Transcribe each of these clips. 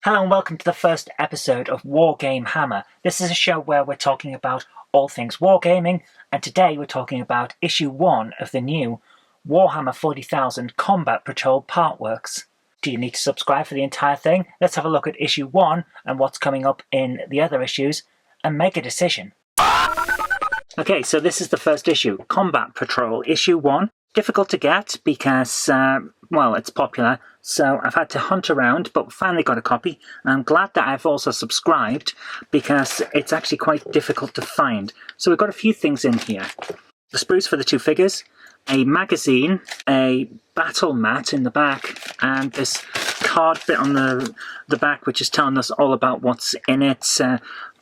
Hello and welcome to the first episode of WarGame Hammer. This is a show where we're talking about all things wargaming, and today we're talking about issue 1 of the new Warhammer 40,000 Combat Patrol Partworks. Do you need to subscribe for the entire thing? Let's have a look at issue 1 and what's coming up in the other issues, and make a decision. Okay, so this is the first issue, Combat Patrol, issue 1. Difficult to get because, well, it's popular, so I've had to hunt around, but finally got a copy. I'm glad that I've also subscribed because it's actually quite difficult to find. So we've got a few things in here. The sprues for the two figures, a magazine, a battle mat in the back, and this card bit on the back which is telling us all about what's in it.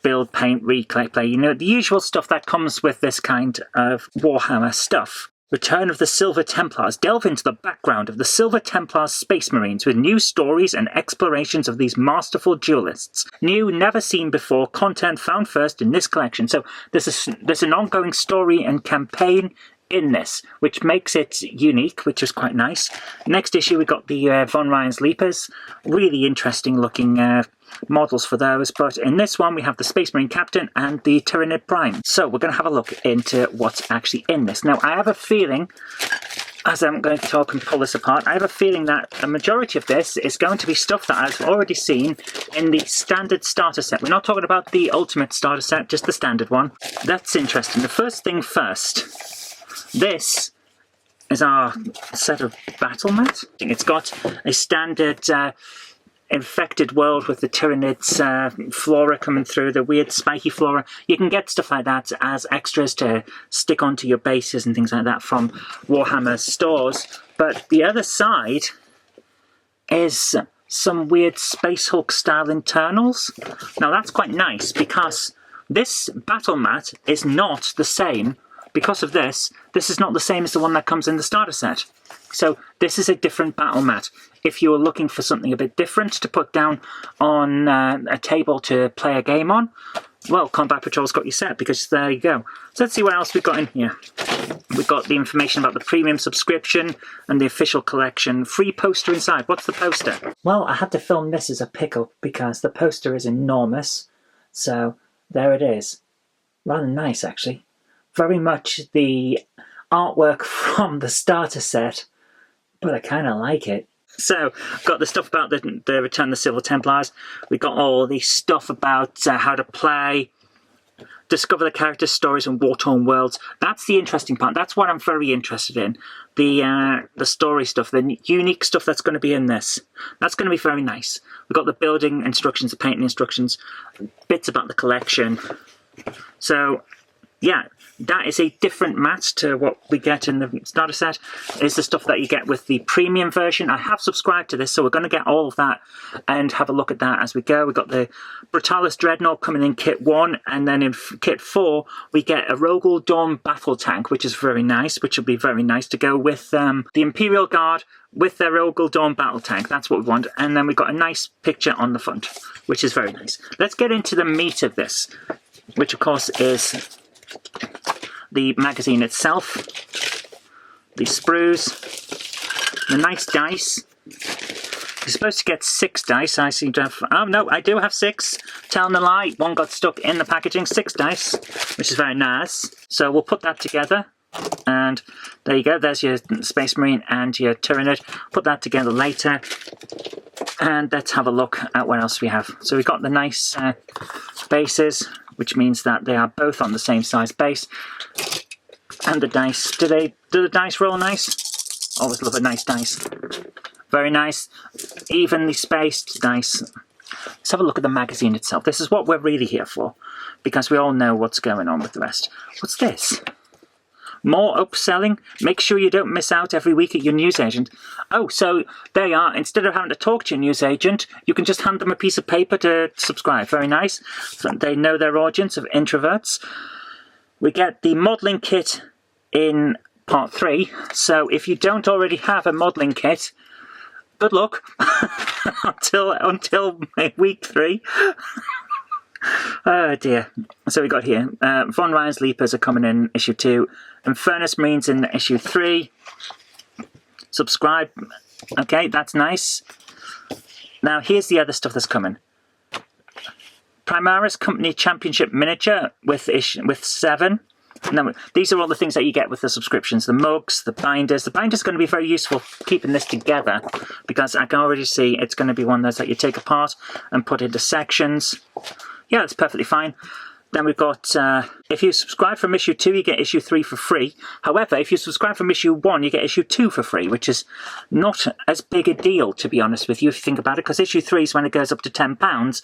Build, paint, read, collect, play. You know, the usual stuff that comes with this kind of Warhammer stuff. Return of the Silver Templars. Delve into the background of the Silver Templars Space Marines with new stories and explorations of these masterful duelists. New, never seen before content found first in this collection. So there's an ongoing story and campaign in this, which makes it unique, which is quite nice. Next issue we got the Von Ryan's Leapers. Really interesting looking models for those, but in this one we have the Space Marine Captain and the Tyranid Prime. So we're going to have a look into what's actually in this. Now I have a feeling, as I'm going to talk and pull this apart, I have a feeling that a majority of this is going to be stuff that I've already seen in the standard starter set. We're not talking about the ultimate starter set, just the standard one. That's interesting. The first thing first, this is our set of battle mat. It's got a standard infected world with the Tyranids flora coming through, the weird spiky flora. You can get stuff like that as extras to stick onto your bases and things like that from Warhammer stores. But the other side is some weird Space Hulk style internals. Now that's quite nice because this battle mat is not the same. Because of this is not the same as the one that comes in the starter set. So this is a different battle mat. If you're looking for something a bit different to put down on a table to play a game on, well, Combat Patrol's got you set, because there you go. So let's see what else we've got in here. We've got the information about the premium subscription and the official collection. Free poster inside. What's the poster? Well, I had to film this as a pickle because the poster is enormous. So there it is. Rather nice, actually. Very much the artwork from the starter set, but I kind of like it. So, got the stuff about the Return of the Silver Templars. We got all the stuff about how to play, discover the characters' stories and war-torn worlds. That's the interesting part. That's what I'm very interested in. The story stuff, the unique stuff that's going to be in this. That's going to be very nice. We've got the building instructions, the painting instructions, bits about the collection. So, yeah, that is a different mat to what we get in the starter set. It's the stuff that you get with the premium version. I have subscribed to this, so we're going to get all of that and have a look at that as we go. We've got the Brutalis Dreadnought coming in Kit 1, and then in Kit 4 we get a Rogel Dawn Battle Tank, which is very nice, which will be very nice to go with the Imperial Guard with their Rogel Dawn Battle Tank. That's what we want. And then we've got a nice picture on the front, which is very nice. Let's get into the meat of this, which of course is the magazine itself, the sprues, the nice dice. You're supposed to get 6 dice. I seem to have... Oh, no, I do have 6. Telling a lie. 1 got stuck in the packaging. 6 dice, which is very nice. So we'll put that together. And there you go. There's your Space Marine and your Tyranid. Put that together later. And let's have a look at what else we have. So we've got the nice bases, which means that they are both on the same size base. And the dice, do the dice roll nice? Always love a nice dice. Very nice, evenly spaced dice. Let's have a look at the magazine itself. This is what we're really here for, because we all know what's going on with the rest. What's this? More upselling. Make sure you don't miss out every week at your newsagent. Oh, so there you are. Instead of having to talk to your newsagent, you can just hand them a piece of paper to subscribe. Very nice. So they know their audience of introverts. We get the modelling kit in part 3. So if you don't already have a modelling kit, good luck until week 3. Oh dear. So we got here, Von Ryan's Leapers are coming in issue 2, Infernus Marines in issue 3. Subscribe. Okay, that's nice. Now, here's the other stuff that's coming. Primaris Company Championship Miniature with 7. Now, these are all the things that you get with the subscriptions. The mugs, the binders. The binder's going to be very useful keeping this together, because I can already see it's going to be one of those that you take apart and put into sections. Yeah, that's perfectly fine. Then we've got, if you subscribe from issue 2, you get issue 3 for free. However, if you subscribe from issue 1, you get issue 2 for free, which is not as big a deal, to be honest with you, if you think about it, because issue 3 is when it goes up to £10.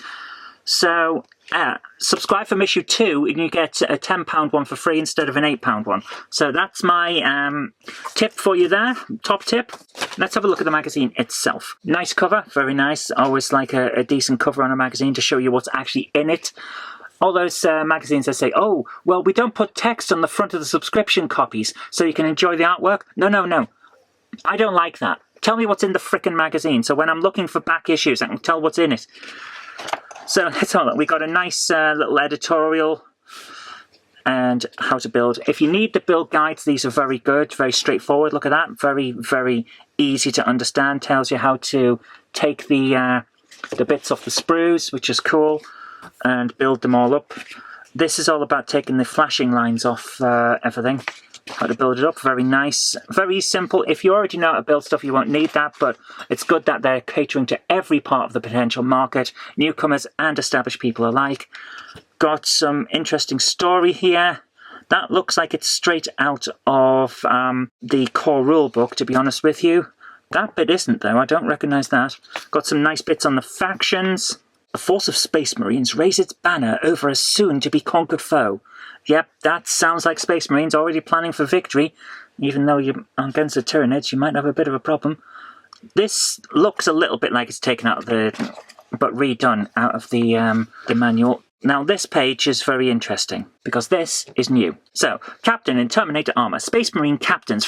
So, subscribe from issue 2 and you get a £10 one for free instead of an £8 one. So that's my tip for you there, top tip. Let's have a look at the magazine itself. Nice cover, very nice. Always like a decent cover on a magazine to show you what's actually in it. All those magazines that say, oh, well, we don't put text on the front of the subscription copies so you can enjoy the artwork. No, no, no. I don't like that. Tell me what's in the frickin' magazine, so when I'm looking for back issues, I can tell what's in it. So let's have a look. We got a nice little editorial and how to build. If you need the build guides, these are very good, very straightforward. Look at that. Very, very easy to understand. Tells you how to take the bits off the sprues, which is cool, and build them all up. This is all about taking the flashing lines off everything. How to build it up, very nice, very simple. If you already know how to build stuff, you won't need that, but it's good that they're catering to every part of the potential market, newcomers and established people alike. Got some interesting story here. That looks like it's straight out of the core rulebook, to be honest with you. That bit isn't, though. I don't recognise that. Got some nice bits on the factions. A force of Space Marines raise its banner over a soon-to-be-conquered foe. Yep, that sounds like Space Marines already planning for victory. Even though you're against the Tyranids, you might have a bit of a problem. This looks a little bit like it's taken out of the... but redone out of the manual. Now, this page is very interesting, because this is new. So, Captain in Terminator armor. Space Marine captains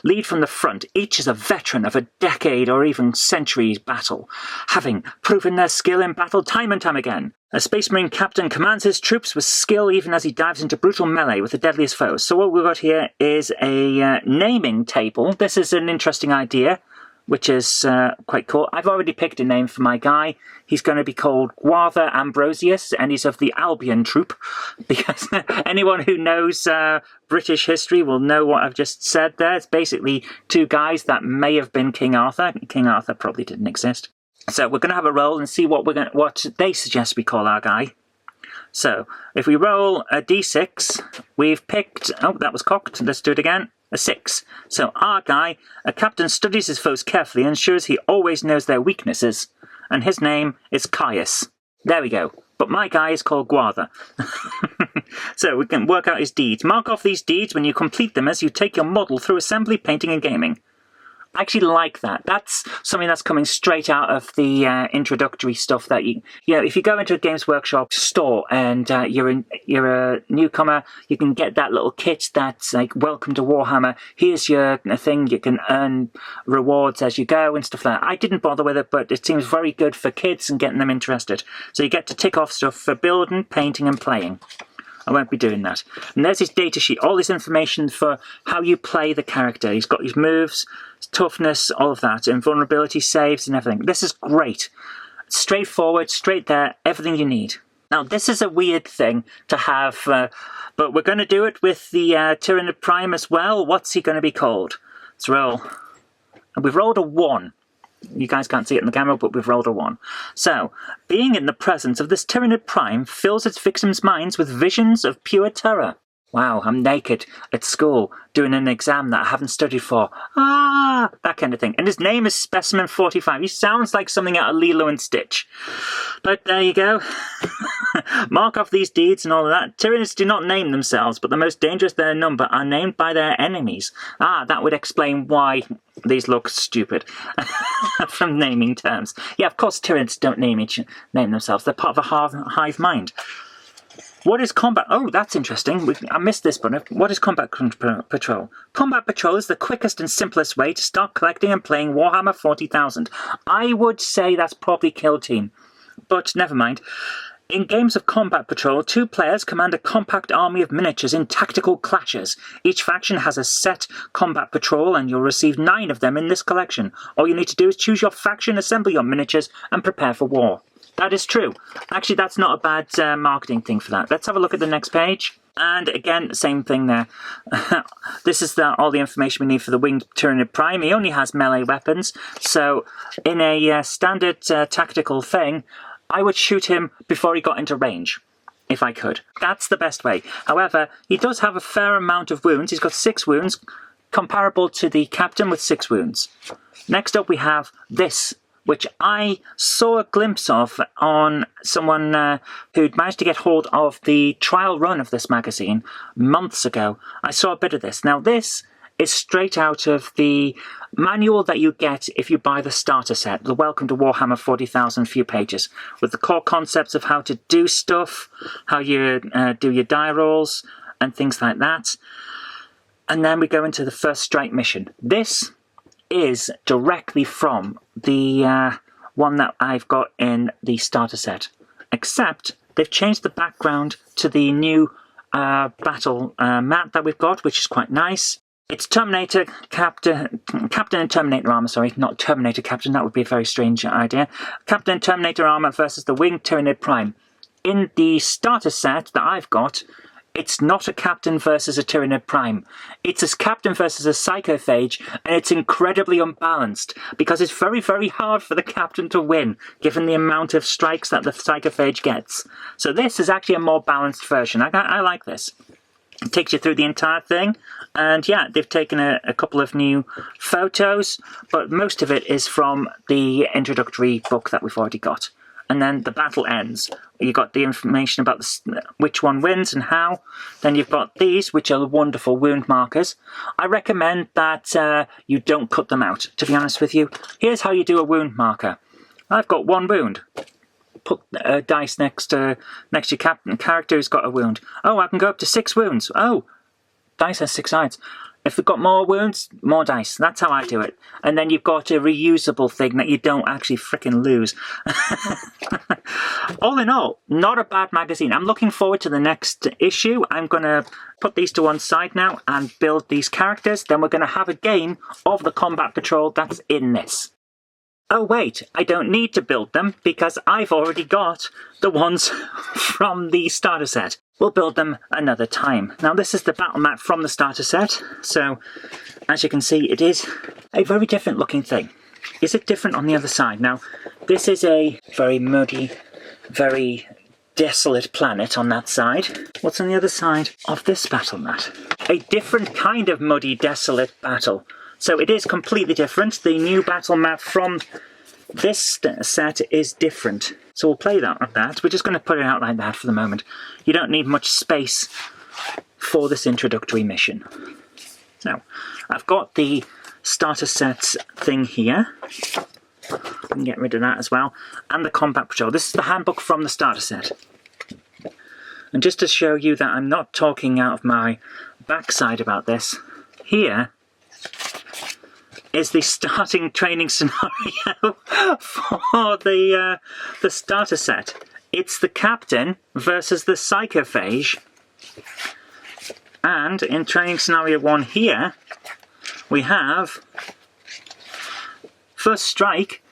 lead from the front. Each is a veteran of a decade or even centuries battle, having proven their skill in battle time and time again. A Space Marine captain commands his troops with skill even as he dives into brutal melee with the deadliest foes. So what we've got here is a naming table. This is an interesting idea, which is quite cool. I've already picked a name for my guy. He's going to be called Guarther Ambrosius, and he's of the Albion troop, because anyone who knows British history will know what I've just said there. It's basically two guys that may have been King Arthur. King Arthur probably didn't exist. So we're going to have a roll and see what they suggest we call our guy. So if we roll a d6, we've picked... Oh, that was cocked. Let's do it again. A 6. So our guy, a captain, studies his foes carefully and ensures he always knows their weaknesses. And his name is Caius. There we go. But my guy is called Guarther. So we can work out his deeds. Mark off these deeds when you complete them as you take your model through assembly, painting and gaming. I actually like that. That's something that's coming straight out of the introductory stuff that you know, if you go into a Games Workshop store and you're a newcomer, you can get that little kit that's like, welcome to Warhammer. Here's your thing. You can earn rewards as you go and stuff like that. I didn't bother with it, but it seems very good for kids and getting them interested. So you get to tick off stuff for building, painting and playing. I won't be doing that. And there's his data sheet, all this information for how you play the character. He's got his moves, his toughness, all of that, invulnerability, saves and everything. This is great. Straightforward, straight there, everything you need. Now, this is a weird thing to have, but we're going to do it with the Tyranid Prime as well. What's he going to be called? Let's roll. And we've rolled a 1. You guys can't see it in the camera, but we've rolled a 1. So, being in the presence of this Tyranid Prime fills its victims' minds with visions of pure terror. Wow, I'm naked at school doing an exam that I haven't studied for. Ah, that kind of thing. And his name is Specimen 45. He sounds like something out of Lilo and Stitch. But there you go. Mark off these deeds and all of that. Tyranids do not name themselves, but the most dangerous their number are named by their enemies. Ah, that would explain why these look stupid from naming terms. Yeah, of course Tyranids don't name themselves. They're part of a hive mind. What is combat? Oh, that's interesting. I missed this one. What is combat patrol? Combat patrol is the quickest and simplest way to start collecting and playing Warhammer 40,000. I would say that's probably Kill Team, but never mind. In games of combat patrol, 2 players command a compact army of miniatures in tactical clashes. Each faction has a set combat patrol and you'll receive 9 of them in this collection. All you need to do is choose your faction, assemble your miniatures and prepare for war. That is true. Actually, that's not a bad marketing thing for that. Let's have a look at the next page. And again, same thing there. This is all the information we need for the Winged Tyranid Prime. He only has melee weapons, so in a standard tactical thing, I would shoot him before he got into range, if I could. That's the best way. However, he does have a fair amount of wounds. He's got 6 wounds, comparable to the captain with 6 wounds. Next up we have this, which I saw a glimpse of on someone who'd managed to get hold of the trial run of this magazine months ago. I saw a bit of this. Now this is straight out of the manual that you get if you buy the starter set, the Welcome to Warhammer 40,000 few pages, with the core concepts of how to do stuff, how you do your die rolls, and things like that. And then we go into the first strike mission. This is directly from the one that I've got in the starter set, except they've changed the background to the new battle map that we've got, which is quite nice. It's Terminator Captain and Terminator armor, sorry, not Terminator Captain, that would be a very strange idea. Captain and Terminator armor versus the Winged Tyranid Prime. In the starter set that I've got, it's not a Captain versus a Tyranid Prime. It's a Captain versus a Psychophage, and it's incredibly unbalanced, because it's very, very hard for the Captain to win, given the amount of strikes that the Psychophage gets. So this is actually a more balanced version. I like this. It takes you through the entire thing, and yeah, they've taken a couple of new photos, but most of it is from the introductory book that we've already got. And then the battle ends. You've got the information about which one wins and how. Then you've got these, which are wonderful wound markers. I recommend that you don't cut them out, to be honest with you. Here's how you do a wound marker. I've got 1 wound. Put a dice next to your captain. Character who's got a wound. Oh, I can go up to 6 wounds. Oh, dice has 6 sides. If they've got more wounds, more dice. That's how I do it. And then you've got a reusable thing that you don't actually frickin' lose. All in all, not a bad magazine. I'm looking forward to the next issue. I'm going to put these to one side now and build these characters. Then we're going to have a game of the Combat Patrol that's in this. Oh wait, I don't need to build them because I've already got the ones from the starter set. We'll build them another time. Now this is the battle mat from the starter set, so as you can see it is a very different looking thing. Is it different on the other side? Now this is a very muddy, very desolate planet on that side. What's on the other side of this battle mat? A different kind of muddy, desolate battle. So it is completely different. The new battle map from this set is different. So we'll play that like that. We're just going to put it out like that for the moment. You don't need much space for this introductory mission. Now, I've got the starter set thing here. I can get rid of that as well. And the Combat Patrol. This is the handbook from the starter set. And just to show you that I'm not talking out of my backside about this, here is the starting training scenario for the starter set. It's the Captain versus the Psychophage, and in training scenario 1 here we have first strike,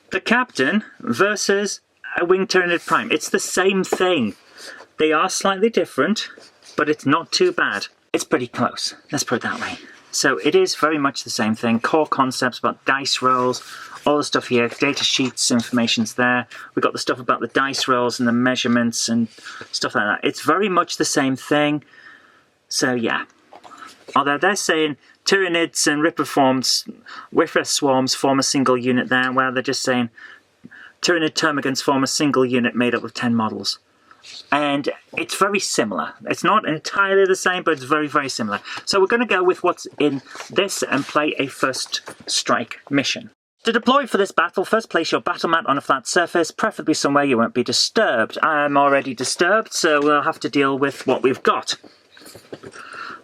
the Captain versus a Winged Tyranid Prime. It's the same thing. They are slightly different, but it's not too bad. It's pretty close, let's put it that way. So it is very much the same thing. Core concepts about dice rolls, all the stuff here, data sheets, information's there. We've got the stuff about the dice rolls and the measurements and stuff like that. It's very much the same thing. So yeah. Although they're saying Tyranids and Ripper swarms form a single unit there, well they're just saying Tyranid termagants form a single unit made up of 10 models. And it's very similar. It's not entirely the same, but it's very, very similar. So we're going to go with what's in this and play a first strike mission. To deploy for this battle, first place your battle mat on a flat surface, preferably somewhere you won't be disturbed. I'm already disturbed, so we'll have to deal with what we've got.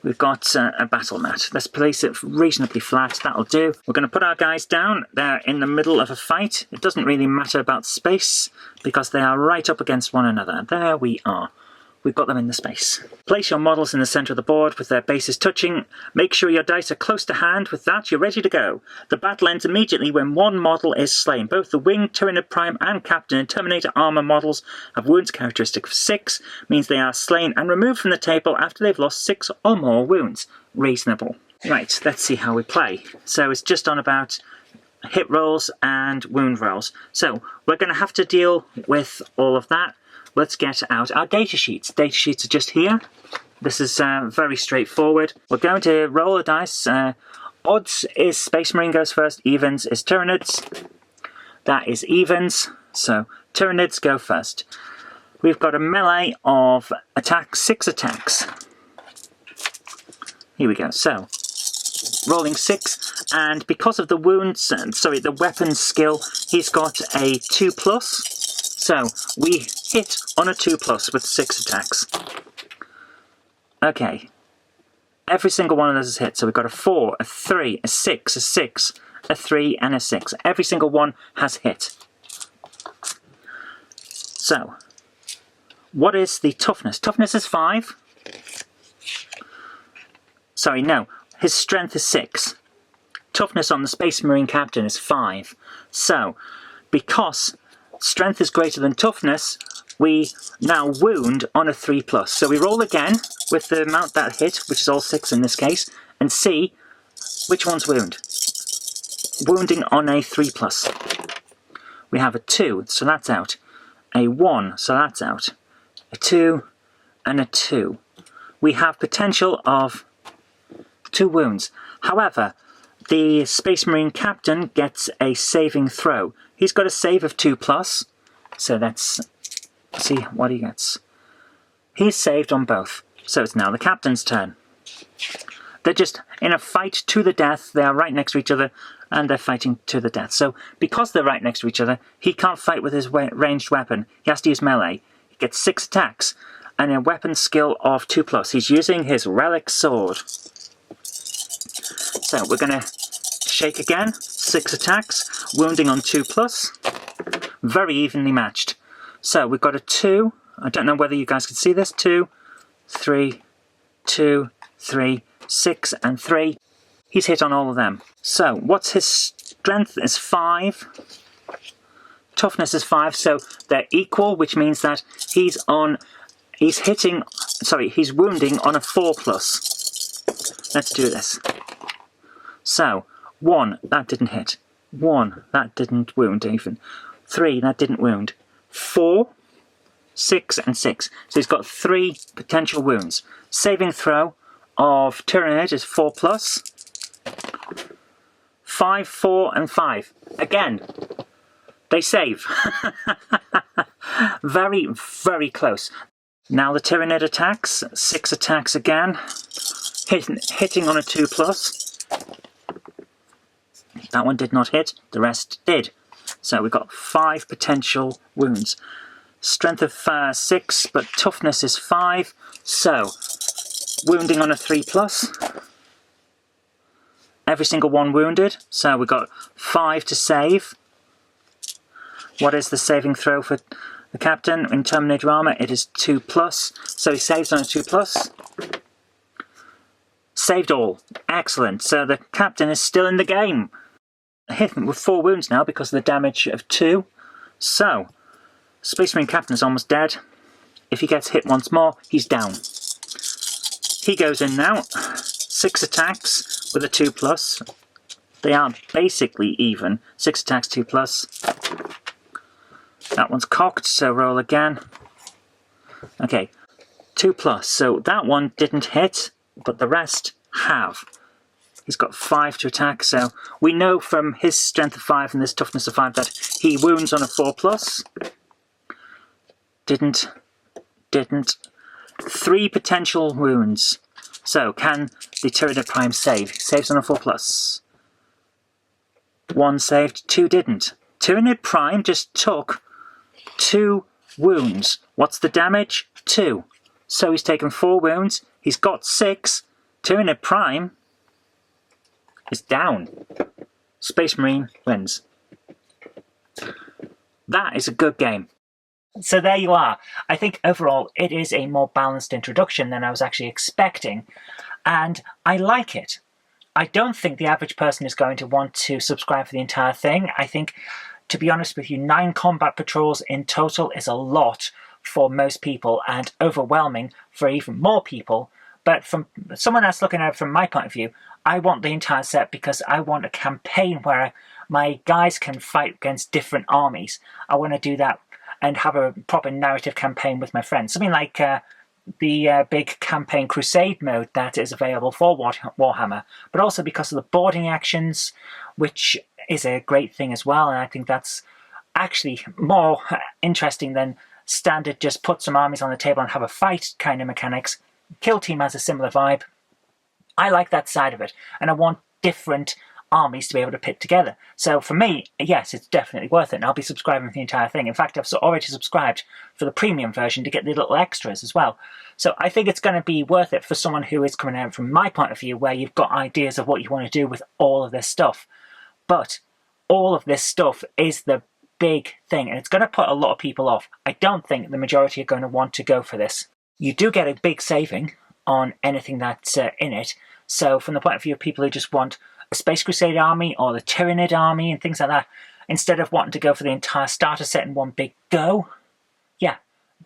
we've got a battle mat. Let's place it reasonably flat, that'll do. We're going to put our guys down. They're in the middle of a fight. It doesn't really matter about space because they are right up against one another. There we are. We've got them in the space. Place your models in the centre of the board with their bases touching. Make sure your dice are close to hand. With that, you're ready to go. The battle ends immediately when one model is slain. Both the Wing, Tyranid Prime and Captain and Terminator armour models have wounds characteristic of 6, means they are slain and removed from the table after they've lost 6 or more wounds. Reasonable. Right, let's see how we play. So it's just on about hit rolls and wound rolls. So we're going to have to deal with all of that. Let's get out our data sheets. Data sheets are just here. This is very straightforward. We're going to roll a dice. Odds is Space Marine goes first. Evens is Tyranids. That is evens. So Tyranids go first. We've got a melee of attack, 6 attacks. Here we go. So rolling 6, and because of the wounds, the weapons skill, he's got a 2+. So we hit on a 2+ with 6 attacks. Okay. Every single one of those is hit. So we've got a 4, a 3, a 6, a 6, a 3, and a 6. Every single one has hit. So, what is the toughness? Toughness is 5. Sorry, no. His strength is 6. Toughness on the Space Marine Captain is 5. So, because strength is greater than toughness, we now wound on a 3+. So we roll again with the amount that hit, which is all 6 in this case, and see which one's wound. Wounding on a 3+. We have a 2, so that's out. A 1, so that's out. A 2, and a 2. We have potential of 2 wounds. However, the Space Marine Captain gets a saving throw. He's got a save of 2+, so let's see what he gets. He's saved on both, so it's now the Captain's turn. They're just in a fight to the death. They are right next to each other, and they're fighting to the death. So because they're right next to each other, he can't fight with his ranged weapon. He has to use melee. He gets 6 attacks, and a weapon skill of 2+. He's using his relic sword. So we're going to shake again. 6 attacks, wounding on 2+. Very evenly matched. So we've got a 2. I don't know whether you guys can see this. 2, 3, 2, 3, 6, and 3. He's hit on all of them. So what's his strength is 5. Toughness is 5, so they're equal, which means that he's wounding on a 4+. Let's do this. So 1, that didn't hit. 1, that didn't wound even. 3, that didn't wound. 4, 6, and 6. So he's got 3 potential wounds. Saving throw of Tyranid is 4+. 5, 4, and 5. Again, they save. Very, very close. Now the Tyranid attacks. 6 attacks again. Hitting on a 2+. That one did not hit, the rest did. So we've got 5 potential wounds. Strength of 6, but toughness is 5. So, wounding on a 3+. Every single one wounded. So we've got 5 to save. What is the saving throw for the Captain in Terminator armour? It is 2+. So he saves on a 2+. Saved all. Excellent. So the Captain is still in the game. Hit with 4 wounds now because of the damage of 2. So, Space Marine Captain is almost dead. If he gets hit once more, he's down. He goes in now. 6 attacks with a 2+. They are basically even. 6 attacks, 2+. That one's cocked, so roll again. Okay, 2+. So that one didn't hit, but the rest have. He's got 5 to attack, so we know from his strength of 5 and this toughness of 5 that he wounds on a 4+. Didn't. 3 potential wounds. So, can the Tyranid Prime save? Saves on a 4+. 1 saved, 2 didn't. Tyranid Prime just took 2 wounds. What's the damage? 2. So he's taken 4 wounds. He's got 6. Tyranid Prime is down. Space Marine wins. That is a good game. So there you are. I think overall it is a more balanced introduction than I was actually expecting, and I like it. I don't think the average person is going to want to subscribe for the entire thing. I think, to be honest with you, 9 combat patrols in total is a lot for most people and overwhelming for even more people. But from someone that's looking at it from my point of view, I want the entire set because I want a campaign where my guys can fight against different armies. I want to do that and have a proper narrative campaign with my friends. Something like the big campaign crusade mode that is available for Warhammer, but also because of the boarding actions, which is a great thing as well, and I think that's actually more interesting than standard just put some armies on the table and have a fight kind of mechanics. Kill Team has a similar vibe. I like that side of it, and I want different armies to be able to pit together. So for me, yes, it's definitely worth it, and I'll be subscribing for the entire thing. In fact, I've already subscribed for the premium version to get the little extras as well. So I think it's going to be worth it for someone who is coming out from my point of view, where you've got ideas of what you want to do with all of this stuff. But all of this stuff is the big thing, and it's going to put a lot of people off. I don't think the majority are going to want to go for this. You do get a big saving on anything that's in it. So from the point of view of people who just want a Space Crusade army or the Tyranid army and things like that, instead of wanting to go for the entire starter set in one big go, yeah,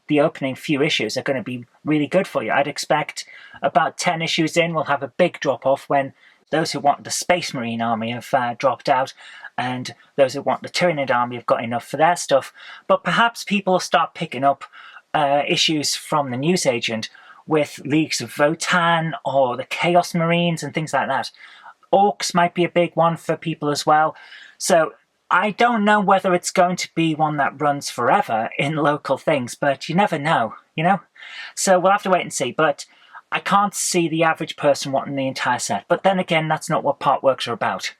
the opening few issues are going to be really good for you. I'd expect about 10 issues in, we'll have a big drop-off when those who want the Space Marine army have dropped out, and those who want the Tyranid army have got enough for their stuff. But perhaps people will start picking up issues from the newsagent with Leagues of Votan or the Chaos Marines and things like that. Orcs might be a big one for people as well. So I don't know whether it's going to be one that runs forever in local things, but you never know, you know? So we'll have to wait and see, but I can't see the average person wanting the entire set. But then again, that's not what partworks are about.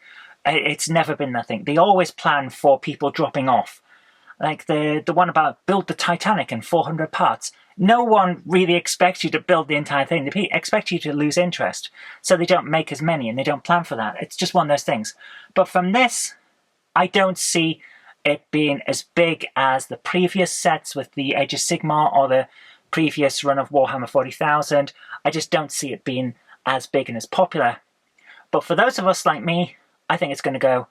It's never been that thing. They always plan for people dropping off. Like the one about build the Titanic in 400 parts. No one really expects you to build the entire thing. They expect you to lose interest. So they don't make as many and they don't plan for that. It's just one of those things. But from this, I don't see it being as big as the previous sets with the Age of Sigmar or the previous run of Warhammer 40,000. I just don't see it being as big and as popular. But for those of us like me, I think it's going to go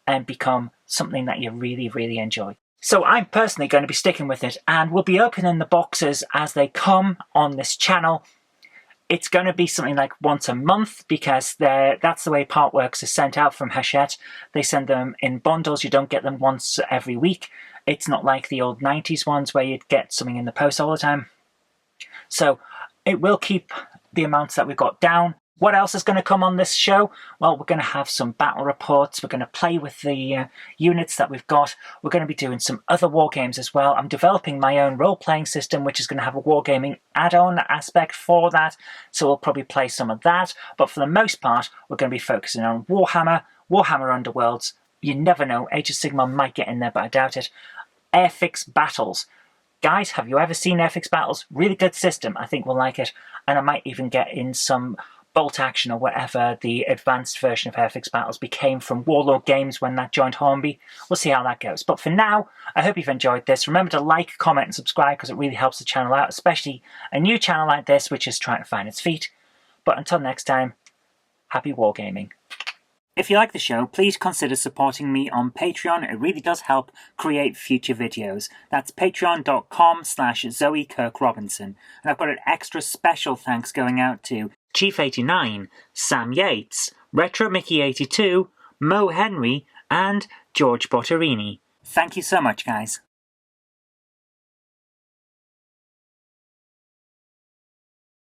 and become something that you really, really enjoy. So I'm personally going to be sticking with it, and we'll be opening the boxes as they come on this channel. It's going to be something like once a month, because that's the way partworks are sent out from Hachette. They send them in bundles. You don't get them once every week. It's not like the old 90s ones where you'd get something in the post all the time. So it will keep the amounts that we've got down. What else is going to come on this show? Well, we're going to have some battle reports. We're going to play with the units that we've got. We're going to be doing some other war games as well. I'm developing my own role-playing system, which is going to have a wargaming add-on aspect for that. So we'll probably play some of that. But for the most part, we're going to be focusing on Warhammer, Warhammer Underworlds. You never know. Age of Sigmar might get in there, but I doubt it. Airfix battles. Guys, have you ever seen Airfix battles? Really good system. I think we'll like it. And I might even get in some bolt action or whatever the advanced version of Airfix battles became from Warlord Games when that joined Hornby. We'll see how that goes. But for now, I hope you've enjoyed this. Remember to like, comment and subscribe, because it really helps the channel out, especially a new channel like this which is trying to find its feet. But until next time, happy wargaming. If you like the show, please consider supporting me on Patreon. It really does help create future videos. That's patreon.com/Zoe Kirk Robinson. And I've got an extra special thanks going out to Chief89, Sam Yates, Retro Mickey82, Mo Henry, and George Botterini. Thank you so much, guys.